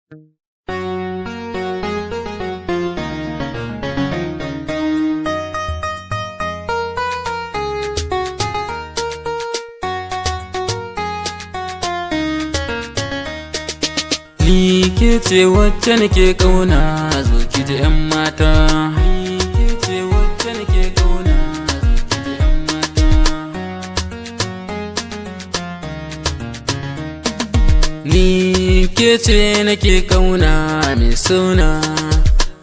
Ni ke ce wacce nake ƙauna, zo ki ji 'yan mata. Ni ke ce wacce nake ƙauna, zo ki ji 'yan mata. Ni ke ce nake ƙauna mai suna,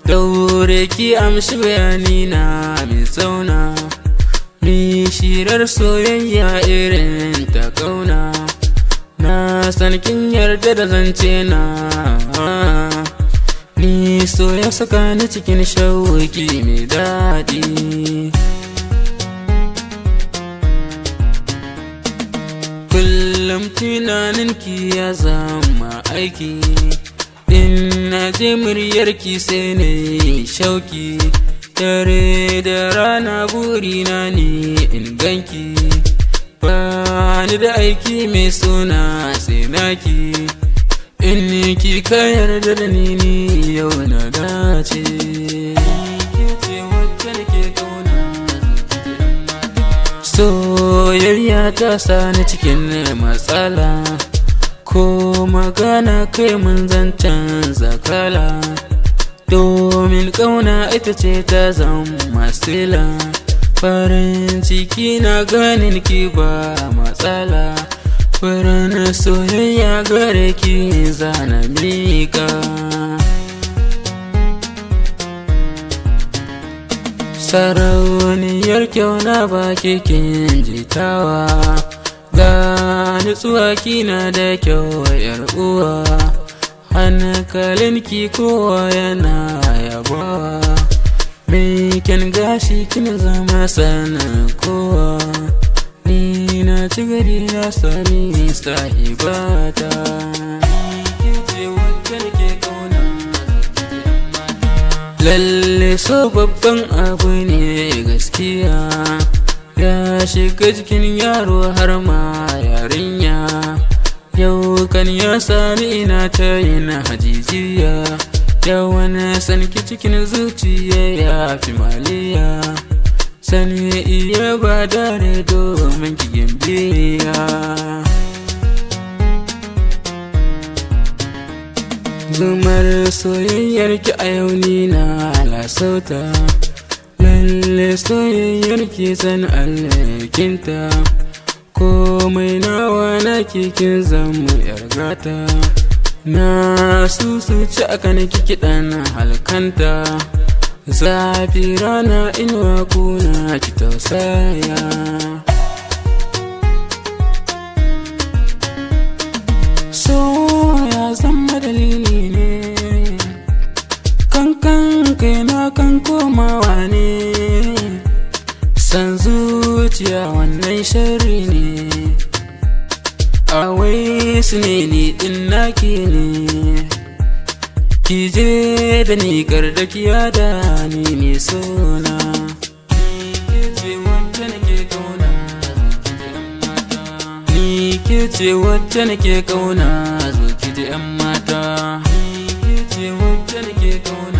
daure ki amshi bayanina mai zauna. Mi shirar soyayya irin ta ƙauna, na san kin yarda da zance na. Ni so ya saka ni cikin shauki mai daɗi. Kullum tunaninki ya zama aiki, in na je muryarki sai na yi shauki. Dare da rana burina ne in ganki, bani da aiki mai suna sai naki. In ki ka yarda da ni yau na dace. Ke ce wacce nake ƙauna, soyayya ta sani cikin matsala, ko magana kai mun zancen zakala. Domin ƙauna ita ce ta zama sila, farin ciki na ganin ki ba matsala. Farin soyayya gare ki zana mika. Sarauniyar kyau na baki kin jitawa, ga nutsuwa kina da kyau yar uwa. Hankalinki kowa yana yabawa, mai kyan gashi kin zama sanin kowa. Ni na ci gari na sami sahibata. Ke ce wacce nake ƙauna, lalle so babban abu ne gaskiya, ya shiga jikin yaro har ma yarinya. Yau kan ya sani ina ta yin hajijiya, ya wani sanki cikin zuciya ya fi maliya. Sani iya ba dare domin ki gimbiya. Zumar soyayyarki a yau ni na lasauta, lalle soyayyarki san alkinta. Komai nawa na kin zama yar gata, na susuci akan kiki ɗan halkanta. Zafi rana inuwa kuna ki tausaya. So ya zama dalili ne, kankan kai na kan komawa ne. San zuciya wannan sharri ne, awai su ne ni ɗin naki ne. Ki je da ni da kiya da ni mai suna. Ni ke ce wacce nake ƙauna, ni ke ce wacce nake ƙauna, zo ki ji 'yan mata. Ni ke ce wacce nake ƙauna.